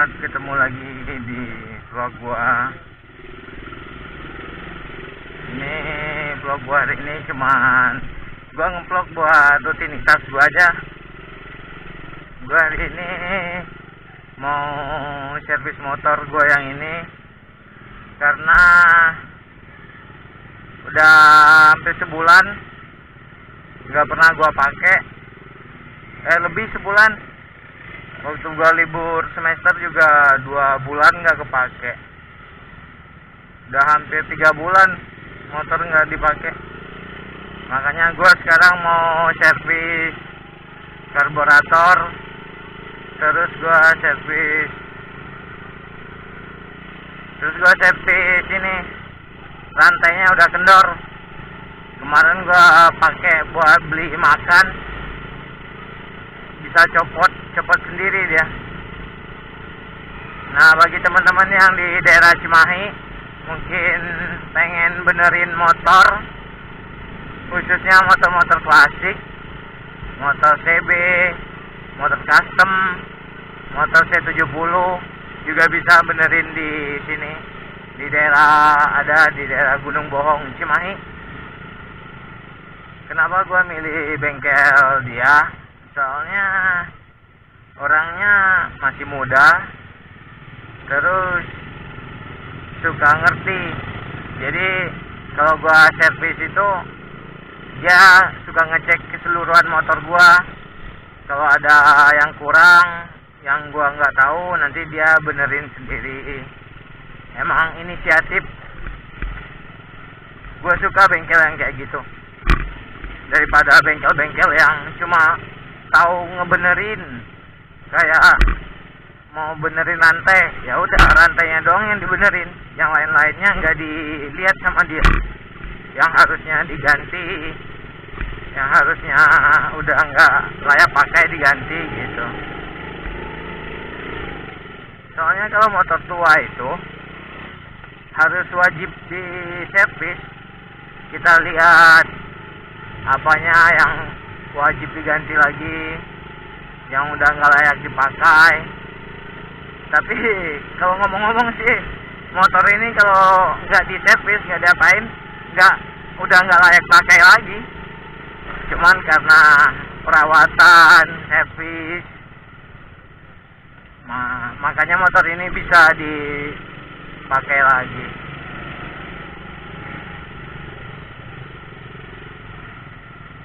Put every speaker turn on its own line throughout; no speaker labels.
Selamat ketemu lagi di vlog gua. Ini vlog gua hari ini cuman gua nge-vlog buat rutinitas gua aja. Gua hari ini mau servis motor gua yang ini karena udah hampir sebulan nggak pernah gua pakai. Lebih sebulan. Waktu gua libur semester juga 2 bulan nggak kepake. Udah hampir 3 bulan motor nggak dipakai. Makanya gua sekarang mau servis karburator, terus gua servis ini rantainya udah kendor. Kemarin gua pakai buat beli makan, bisa copot sendiri dia. Nah, bagi teman-teman yang di daerah Cimahi mungkin pengen benerin motor, khususnya motor-motor klasik, motor CB, motor custom, motor C70, juga bisa benerin di sini. Di daerah Gunung Bohong, Cimahi. Kenapa gua milih bengkel dia? Soalnya orangnya masih muda, terus suka ngerti. Jadi kalau gua servis itu dia suka ngecek keseluruhan motor gua. Kalau ada yang kurang, yang gua nggak tahu, nanti dia benerin sendiri. Emang inisiatif. Gua suka bengkel yang kayak gitu daripada bengkel-bengkel yang cuma tahu ngebenerin. Kayak mau benerin rantai, ya udah rantainya doang yang dibenerin, yang lain-lainnya nggak dilihat sama dia. Yang harusnya diganti, yang harusnya udah nggak layak pakai diganti gitu. Soalnya kalau motor tua itu harus wajib diservis. Kita lihat apanya yang wajib diganti lagi, yang udah nggak layak dipakai. Tapi kalau ngomong-ngomong sih, motor ini kalau nggak diservis, nggak diapain, udah nggak layak pakai lagi. Cuman karena perawatan, servis, makanya motor ini bisa dipakai lagi.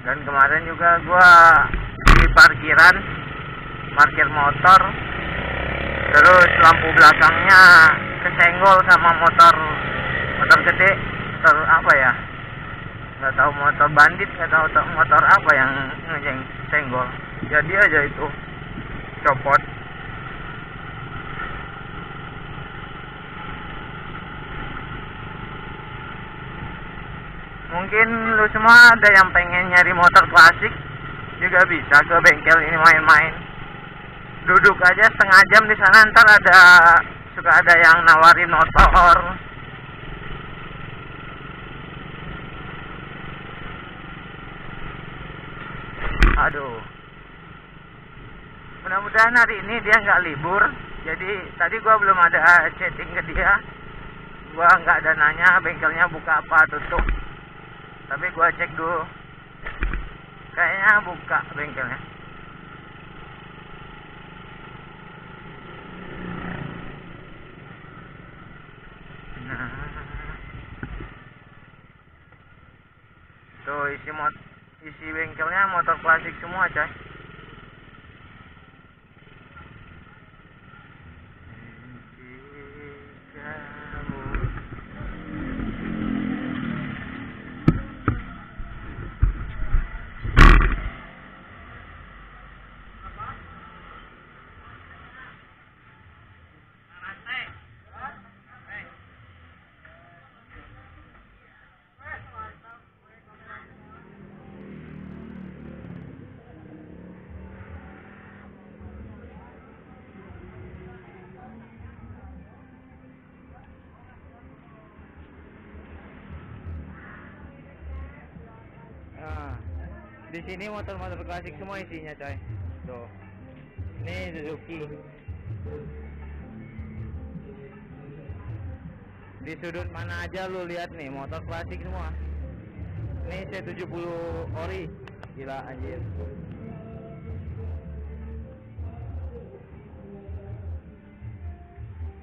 Dan kemarin juga gua di parkir motor, terus lampu belakangnya kesenggol sama motor gede, motor apa ya, nggak tahu, motor bandit, nggak tahu motor apa yang senggol. Jadi aja itu copot. Mungkin lu semua ada yang pengen nyari motor klasik, juga bisa ke bengkel ini main-main. Duduk aja setengah jam di sana, ntar suka ada yang nawarin motor. Aduh. Mudah-mudahan hari ini dia nggak libur. Jadi tadi gua belum ada chatting ke dia. Gua nggak ada nanya bengkelnya buka apa tutup. Tapi gua cek dulu. Kayaknya buka bengkelnya. Nah. Tuh isi bengkelnya motor klasik semua, coy. Di sini motor-motor klasik semua isinya, coy. Tuh. Ini Suzuki. Di sudut mana aja lu lihat nih motor klasik semua. Ini C70 ori. Gila anjir.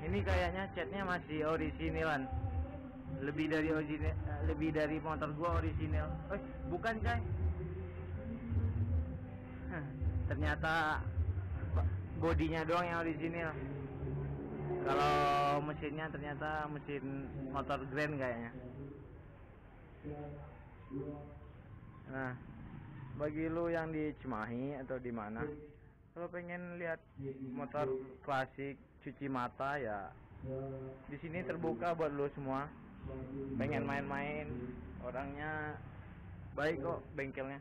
Ini kayaknya catnya masih originalan. Lebih dari motor gua original. Bukan coy. Ternyata bodinya doang yang original. Kalau mesinnya ternyata mesin motor Grand kayaknya. Nah, bagi lu yang di Cimahi atau di mana, kalau pengen lihat motor klasik cuci mata ya, di sini terbuka buat lu semua. Pengen main-main, orangnya baik kok, bengkelnya.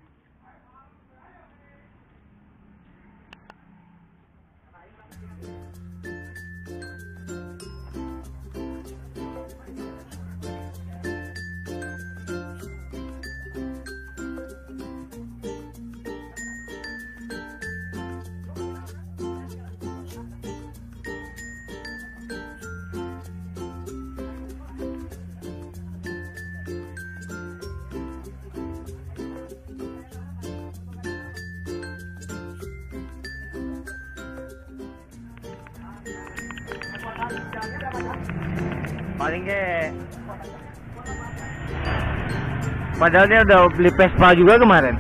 Paling kayak padahal dia udah beli Vespa juga kemarin.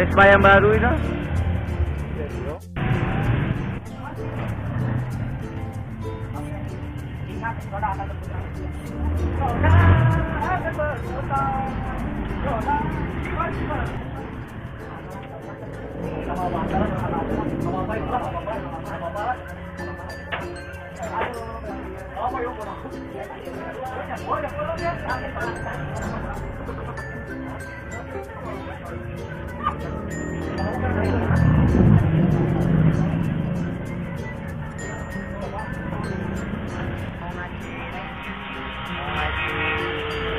Vespa yang baru itu.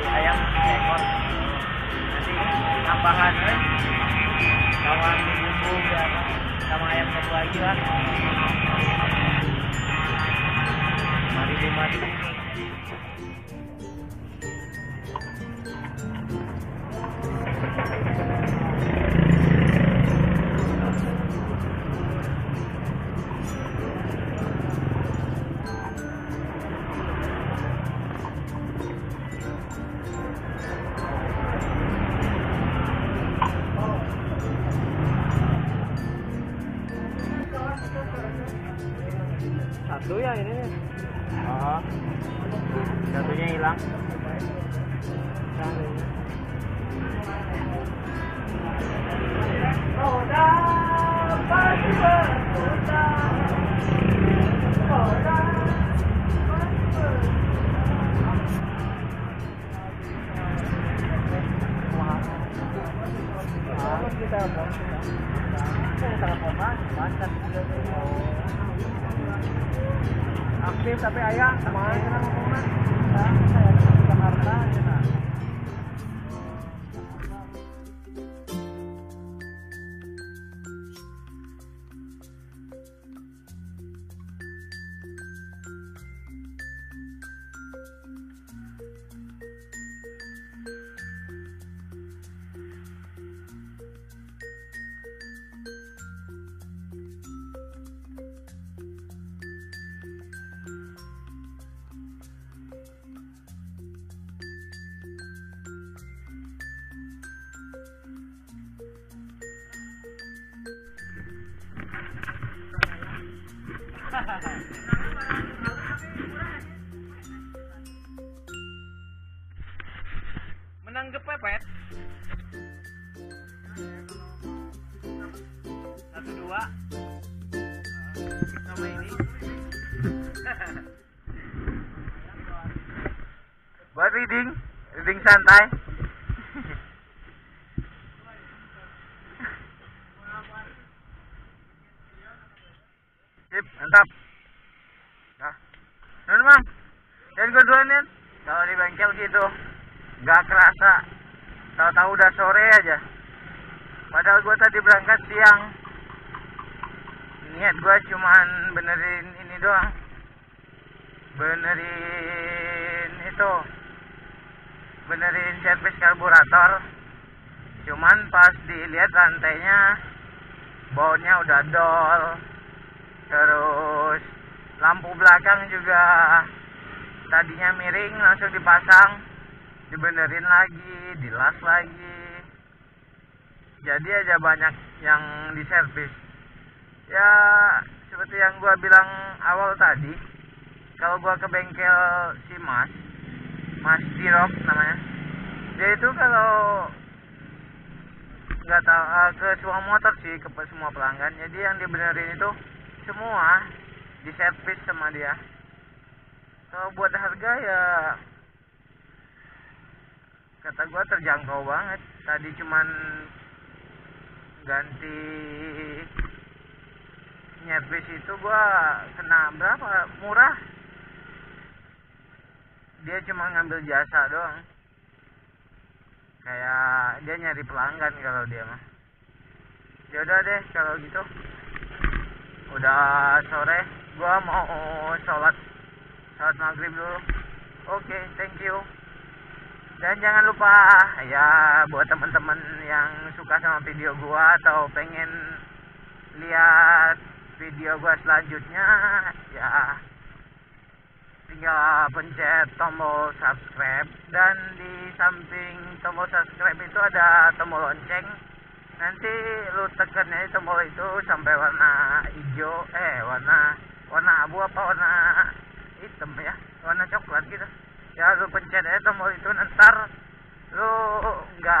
Ayam ekor nanti tambahan bawang bumbu biar sama ayam satu lagi lah. Mari dimasak. Satu ya ini. Oh. Satunya hilang. Aktif tapi ayah kemarin kita ngomongnya saya di Jakarta aja nah. Menang kepepet 1-2 sama ini. Buat reading santai. Sip, mantap. Nah, Mang, dan gue duluan kalau di bengkel gitu, nggak kerasa. Tahu-tahu udah sore aja. Padahal gue tadi berangkat siang. Niat gue cuman benerin ini doang. benerin servis karburator. Cuman pas dilihat rantainya bautnya udah dol, terus lampu belakang juga tadinya miring, langsung dipasang, dibenerin lagi, dilas lagi. Jadi aja banyak yang diservis. Ya seperti yang gua bilang awal tadi, kalau gua ke bengkel si Mas Dirop namanya, dia itu kalau nggak tahu ke semua motor sih, ke semua pelanggan. Jadi yang dibenerin itu semua diservis sama dia. Kalau buat harga ya kata gua terjangkau banget. Tadi cuman ganti nyervis itu gua kena berapa, murah. Dia cuma ngambil jasa doang, kayak dia nyari pelanggan kalau dia mah. Ya udah deh kalau gitu, udah sore, gua mau sholat maghrib dulu. Oke, thank you. Dan jangan lupa ya, buat teman-teman yang suka sama video gua atau pengen lihat video gua selanjutnya, ya tinggal pencet tombol subscribe, dan di samping tombol subscribe itu ada tombol lonceng. Nanti lu tekan aja tombol itu sampai warna hijau, warna abu apa warna hitam ya, warna coklat gitu. Ya lu pencet aja tombol itu, ntar lu nggak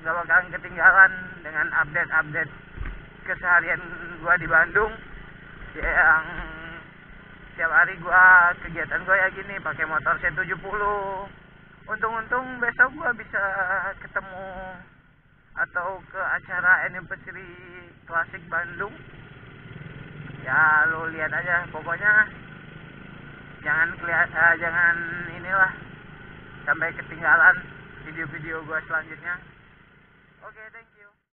bakalan ketinggalan dengan update keseharian gua di Bandung. Yang tiap hari gua kegiatan gua ya gini, pakai motor C70. Untung besok gua bisa ketemu atau ke acara anniversary klasik Bandung. Ya lu lihat aja, pokoknya jangan inilah sampai ketinggalan video-video gua selanjutnya. Oke, thank you.